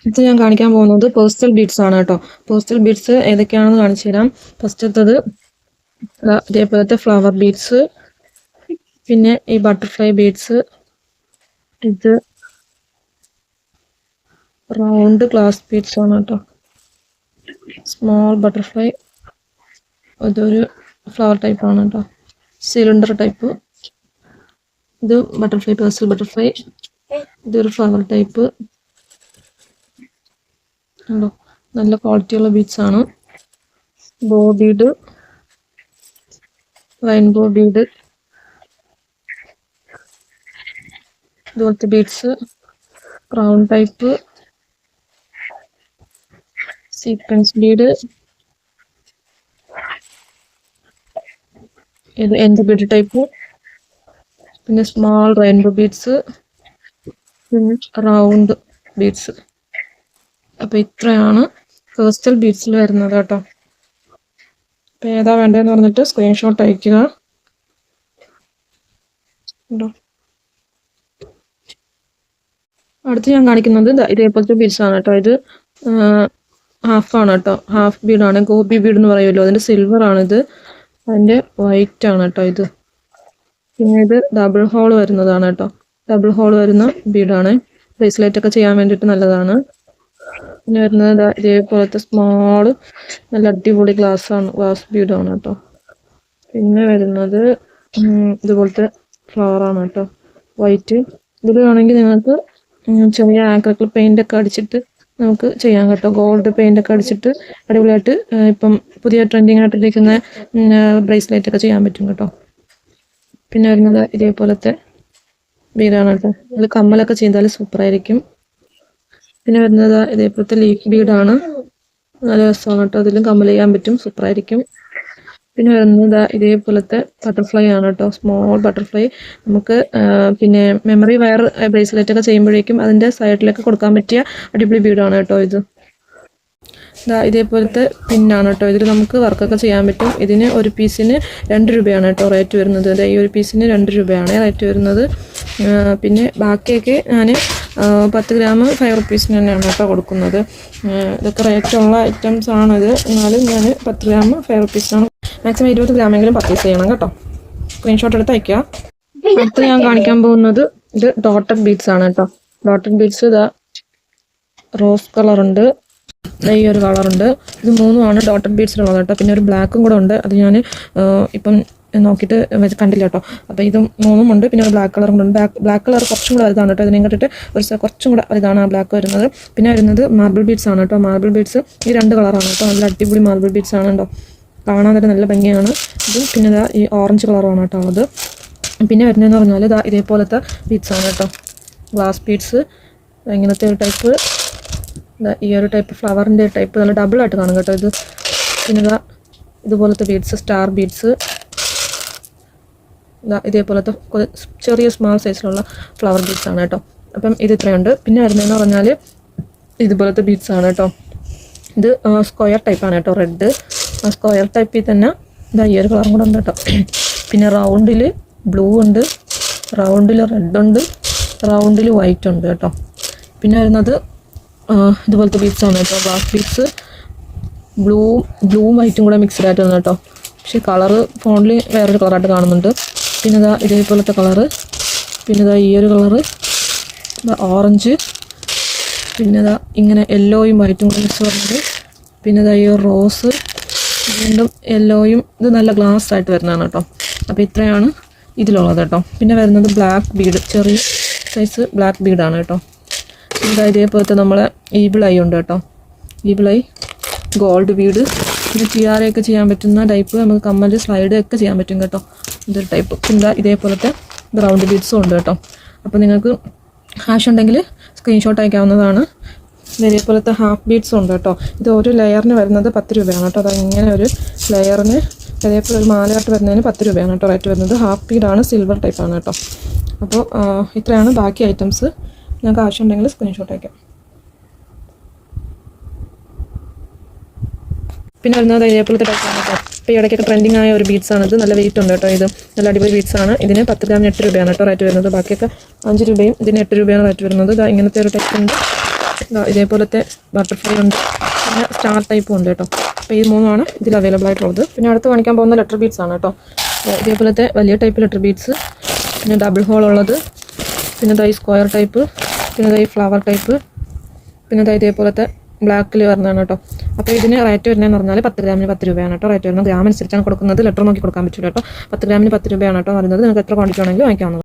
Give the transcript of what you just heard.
ഇത് ഞാൻ കാണിക്കാൻ പോകുന്നത് പേഴ്സ്റ്റൽ ബീഡ്സ് ആണ് കേട്ടോ. പേഴ്സ്റ്റൽ ബീഡ്സ് ഏതൊക്കെയാണെന്ന് കാണിച്ചു തരാം. ഫസ്റ്റത്തത് ഇതേപോലത്തെ ഫ്ലവർ ബീഡ്സ്, പിന്നെ ഈ ബട്ടർഫ്ലൈ ബീഡ്സ്, ഇത് റൗണ്ട് ഗ്ലാസ് ബീഡ്സ് ആണ് കേട്ടോ. സ്മോൾ ബട്ടർഫ്ലൈ, ഇതൊരു ഫ്ലവർ ടൈപ്പ് ആണ് കേട്ടോ, സിലിണ്ടർ ടൈപ്പ്. ഇത് ബട്ടർഫ്ലൈ, പേഴ്സ്റ്റൽ ബട്ടർഫ്ലൈ, ഇതൊരു ഫ്ലവർ ടൈപ്പ്. ഉണ്ടോ, നല്ല ക്വാളിറ്റിയുള്ള ബീഡ്സ് ആണ്. ബോ ബീഡ്, റെയിൻബോ ബീഡ്, ഇതുപോലത്തെ beads, crown type, sequence bead, ഇത് എൻഡ് ബീഡ് ടൈപ്പ്, പിന്നെ സ്മോൾ റെയിൻബോ ബീഡ്സ്, പിന്നെ റൗണ്ട് ബീഡ്സ്. അപ്പൊ ഇത്രയാണ് പേഴ്സ്റ്റൽ ബീഡ്സിൽ വരുന്നത് കേട്ടോ. അപ്പൊ ഏതാ വേണ്ടതെന്ന് പറഞ്ഞിട്ട് സ്ക്രീൻഷോട്ട് അയക്കുക. അടുത്ത് ഞാൻ കാണിക്കുന്നത് ഇതേപോലത്തെ ബീഡ്സ് ആണ് കേട്ടോ. ഇത് ഹാഫ് ആണ് കേട്ടോ, ഹാഫ് ബീഡാണ്. ഗോപി ബീഡ് എന്ന് പറയുമല്ലോ, അതിന്റെ സിൽവർ ആണിത്, അതിന്റെ വൈറ്റ് ആണ് കേട്ടോ ഇത്. പിന്നെ ഇത് ഡബിൾ ഹോൾ വരുന്നതാണ് കേട്ടോ, ഡബിൾ ഹോൾ വരുന്ന ബീഡാണ്. ബ്രേസ്ലെറ്റ് ഒക്കെ ചെയ്യാൻ വേണ്ടിയിട്ട് നല്ലതാണ്. പിന്നെ വരുന്നത് ഇതേപോലത്തെ സ്മോള് നല്ല അടിപൊളി ഗ്ലാസ് ബീഡാണ് കേട്ടോ. പിന്നെ വരുന്നത് ഇതുപോലത്തെ ഫ്ലവർ ആണ് കേട്ടോ, വൈറ്റ്. ഇതിൽ വേണമെങ്കിൽ നിങ്ങൾക്ക് ചെറിയ ആക്രിലിക് പെയിന്റ് ഒക്കെ അടിച്ചിട്ട് നമുക്ക് ചെയ്യാം കേട്ടോ. ഗോൾഡ് പെയിന്റ് ഒക്കെ അടിച്ചിട്ട് അടിപൊളിയായിട്ട് ഇപ്പം പുതിയ ട്രെൻഡിങ് ആയിട്ടിരിക്കുന്ന ബ്രേസ്ലെറ്റ് ഒക്കെ ചെയ്യാൻ പറ്റും കേട്ടോ. പിന്നെ വരുന്നത് ഇതേപോലത്തെ ബീഡാണ് കേട്ടോ. ഇതിൽ കമ്മലൊക്കെ ചെയ്താൽ സൂപ്പറായിരിക്കും. പിന്നെ വരുന്നത് ഇതേപോലത്തെ ലീഫ് ബീഡാണ്, നല്ല രസമാണ് കേട്ടോ. അതിലും കമ്മൽ ചെയ്യാൻ പറ്റും, സൂപ്പറായിരിക്കും. പിന്നെ വരുന്നത് ഇതേപോലത്തെ ബട്ടർഫ്ലൈ ആണ് കേട്ടോ, സ്മോൾ ബട്ടർഫ്ലൈ. നമുക്ക് പിന്നെ മെമ്മറി വയർ ബ്രേസ്ലെറ്റ് ഒക്കെ ചെയ്യുമ്പോഴേക്കും അതിൻ്റെ സൈഡിലൊക്കെ കൊടുക്കാൻ പറ്റിയ അടിപൊളി ബീഡാണ് കേട്ടോ ഇത്. ഇതേപോലത്തെ പിന്നാണ് കേട്ടോ. ഇതിൽ നമുക്ക് വർക്കൊക്കെ ചെയ്യാൻ പറ്റും. ഇതിന് ഒരു പീസിന് 2 രൂപയാണ് കേട്ടോ റേറ്റ് വരുന്നത്. ഈ ഒരു പീസിന് 2 രൂപയാണ് റേറ്റ് വരുന്നത്. പിന്നെ ബാക്കിയൊക്കെ ഞാൻ 10 ഗ്രാം 5 റുപ്പീസിന് തന്നെയാണ് കേട്ടോ കൊടുക്കുന്നത്. ഇതൊക്കെ റേറ്റുള്ള ഐറ്റംസ് ആണിത്, എന്നാലും ഞാൻ 10 ഗ്രാം 5 റുപ്പീസാണ്. മാക്സിമം 20 ഗ്രാമെങ്കിലും പർച്ചേസ് ചെയ്യണം കേട്ടോ. സ്ക്രീൻഷോട്ട് എടുത്ത് അയക്കുക. അടുത്ത് ഞാൻ കാണിക്കാൻ പോകുന്നത് ഇത് ഡോട്ടഡ് ബീഡ്സ് ആണ് കേട്ടോ. ഡോട്ടഡ് ബീഡ്സ് ഇതാ റോസ് കളറുണ്ട്, ഈ ഒരു കളറുണ്ട്. ഇത് 3ആണ് ഡോട്ടഡ് ബീഡ്സിലുള്ളത് കേട്ടോ. പിന്നെ ഒരു ബ്ലാക്കും കൂടെ ഉണ്ട്, അത് ഞാൻ ഇപ്പം നോക്കിയിട്ട് കണ്ടില്ല കേട്ടോ. അപ്പോൾ ഇത് 3 ഉണ്ട്. പിന്നെ ഒരു ബ്ലാക്ക് കളറും ഉണ്ട്. ബ്ലാക്ക് കളർ കുറച്ചും കൂടെ വലുതാണ് കേട്ടോ. ഇതിനെ കണ്ടിട്ട് കുറച്ചും കൂടെ വലുതാണ് ആ ബ്ലാക്ക് വരുന്നത്. പിന്നെ വരുന്നത് മാർബിൾ ബീഡ്സ് ആണ് കേട്ടോ. മാർബിൾ ബീഡ്സ് ഈ 2 കളറാണ് കേട്ടോ. നല്ല അടിപൊളി മാർബിൾ ബീഡ്സ് ആണ് കേട്ടോ, കാണാൻ തന്നെ നല്ല ഭംഗിയാണ് ഇത്. പിന്നെ ഇതാ ഈ ഓറഞ്ച് കളറാണ് കേട്ടോ അത്. പിന്നെ വരുന്നതെന്ന് പറഞ്ഞാൽ ഇതാ ഇതേപോലത്തെ ബീഡ്സ് ആണ് കേട്ടോ, ഗ്ലാസ് ബീഡ്സ്. ഇങ്ങനത്തെ ഒരു ടൈപ്പ്, ഈ ഒരു ടൈപ്പ് ഫ്ലവറിൻ്റെ ടൈപ്പ് നല്ല ഡബിളായിട്ട് കാണും കേട്ടോ ഇത്. പിന്നെ ഇതുപോലത്തെ ബീഡ്സ്, സ്റ്റാർ ബീഡ്സ്, ഇതേപോലത്തെ ചെറിയ സ്മാൾ സൈസിലുള്ള ഫ്ലവർ ബീഡ്സ് ആണ് കേട്ടോ. അപ്പം ഇത് ഇത്രയുണ്ട്. പിന്നെ വരുന്നതെന്ന് പറഞ്ഞാൽ ഇതുപോലത്തെ ബീഡ്സ് ആണ് കേട്ടോ. ഇത് സ്ക്വയർ ടൈപ്പാണ് കേട്ടോ, റെഡ്. ആ സ്ക്വയർ ടൈപ്പിൽ തന്നെ ഈ ഒരു കളറും കൂടെ ഉണ്ട് കേട്ടോ. പിന്നെ റൗണ്ടിൽ ബ്ലൂ ഉണ്ട്, റൗണ്ടിൽ റെഡ് ഉണ്ട്, റൗണ്ടിൽ വൈറ്റ് ഉണ്ട് കേട്ടോ. പിന്നെ വരുന്നത് ഇതുപോലത്തെ ബീഡ്സ് ആണ് കേട്ടോ, ഗ്ലാസ് ബീഡ്സ്. ബ്ലൂവും വൈറ്റും കൂടെ മിക്സ്ഡ് ആയിട്ട് വന്നു കേട്ടോ. പക്ഷേ കളറ് ഫോണിൽ വേറൊരു കളറായിട്ട് കാണുന്നുണ്ട്. പിന്നെ ഇതേപോലത്തെ കളറ്, പിന്നെ ഈ ഒരു കളറ് ഓറഞ്ച്, പിന്നെ ഇങ്ങനെ യെല്ലോയും വൈറ്റും കൂടെ മിക്സ് പറഞ്ഞത്. പിന്നെ ഈ ഒരു റോസ്, വീണ്ടും യെല്ലോയും. ഇത് നല്ല ഗ്ലാസ് ആയിട്ട് വരുന്നതാണ് കേട്ടോ. അപ്പോൾ ഇത്രയാണ് ഇതിലുള്ളത് കേട്ടോ. പിന്നെ വരുന്നത് ബ്ലാക്ക് ബീഡ്, ചെറിയ സൈസ് ബ്ലാക്ക് ബീഡാണ് കേട്ടോ. ഇതേപോലത്തെ നമ്മളെ ഈബിൾ ഐ ഉണ്ട് കേട്ടോ, ഈബിൾ ഐ ഗോൾഡ് ബീഡ്. പിന്നെ ടിയാറയൊക്കെ ചെയ്യാൻ പറ്റുന്ന ടൈപ്പ്, നമുക്ക് കമ്മൽ സ്ലൈഡ് ഒക്കെ ചെയ്യാൻ പറ്റും കേട്ടോ, ഇതൊരു ടൈപ്പ്. പിന്നെ ഇതേപോലത്തെ റൗണ്ട് ബീഡ്സും ഉണ്ട് കേട്ടോ. അപ്പോൾ നിങ്ങൾക്ക് ഹാഷ് ഉണ്ടെങ്കിൽ സ്ക്രീൻഷോട്ട് അയക്കാവുന്നതാണ്. ഇതേപോലത്തെ ഹാഫ് ബീഡ്സും ഉണ്ട് കേട്ടോ. ഇത് ഒരു ലെയറിന് വരുന്നത് 10 രൂപയാണ് കേട്ടോ. അതിങ്ങനെ ഒരു ലെയറിന് അതേപോലെ ഒരു മാലയായിട്ട് വരുന്നതിന് 10 രൂപയാണ് കേട്ടോ റേറ്റ് വരുന്നത്. ഹാഫ് ബീഡാണ്, സിൽവർ ടൈപ്പാണ് കേട്ടോ. അപ്പോൾ ഇത്രയാണ് ബാക്കി ഐറ്റംസ്. നിങ്ങൾക്ക് ആവശ്യമുണ്ടെങ്കിൽ സ്ക്രീൻഷോട്ട് അയക്കാം. പിന്നെ വരുന്നത് ഇതേപോലത്തെ ടൈപ്പാണ് കേട്ടോ. ഇപ്പോൾ ഈ ഇടയ്ക്കൊക്കെ ട്രെൻഡിങ് ആയ ഒരു ബീഡ്സ് ആണിത്. നല്ല വെയിറ്റ് ഉണ്ട് കേട്ടോ. ഇത് നല്ല അടിപൊളി ബീഡ്സ് ആണ്. ഇതിന് 10 ഗ്രാമിന് 8 രൂപയാണ് കേട്ടോ റേറ്റ് വരുന്നത്. ബാക്കിയൊക്കെ 5 രൂപയും ഇതിന് 8 രൂപയാണ് റേറ്റ് വരുന്നത്. ഇങ്ങനത്തെ ഒരു ടൈപ്പ് ഉണ്ട്. ഇതേപോലത്തെ ബട്ടർഫ്ലൈ ഉണ്ട്, പിന്നെ സ്റ്റാർ ടൈപ്പും ഉണ്ട് കേട്ടോ. അപ്പോൾ ഈ മൂന്നുമാണ് ഇതിൽ അവൈലബിൾ ആയിട്ടുള്ളത്. പിന്നെ അടുത്ത് കാണിക്കാൻ പോകുന്ന ലെറ്റർ ബീഡ്സ് ആണ് കേട്ടോ. ഇതേപോലത്തെ വലിയ ടൈപ്പ് ലെറ്റർ ബീഡ്സ്, പിന്നെ ഡബിൾ ഹോൾ ഉള്ളത്, പിന്നെ ഈ സ്ക്വയർ ടൈപ്പ്, പിന്നെ ഈ ഫ്ലവർ ടൈപ്പ്, പിന്നെ ഇതേപോലത്തെ ബ്ലാക്കിൽ വരുന്നതാണ് കേട്ടോ. അപ്പോൾ ഇതിന് റേറ്റ് വരുന്നതെന്ന് പറഞ്ഞാൽ 10 ഗ്രാമിന് 10 രൂപയാണ് കേട്ടോ. റേറ്റ് വരുന്നത് ഗ്രാം അനുസരിച്ചാണ് കൊടുക്കുന്നത്, ലെറ്റർ നോക്കി കൊടുക്കാൻ പറ്റില്ല കേട്ടോ. 10 ഗ്രാമിന് 10 രൂപയാണ് കേട്ടോ വരുന്നത്. നിങ്ങൾക്ക് എത്ര ക്വാണ്ടിറ്റി ആണെങ്കിലും വാങ്ങിക്കാവുന്നത്.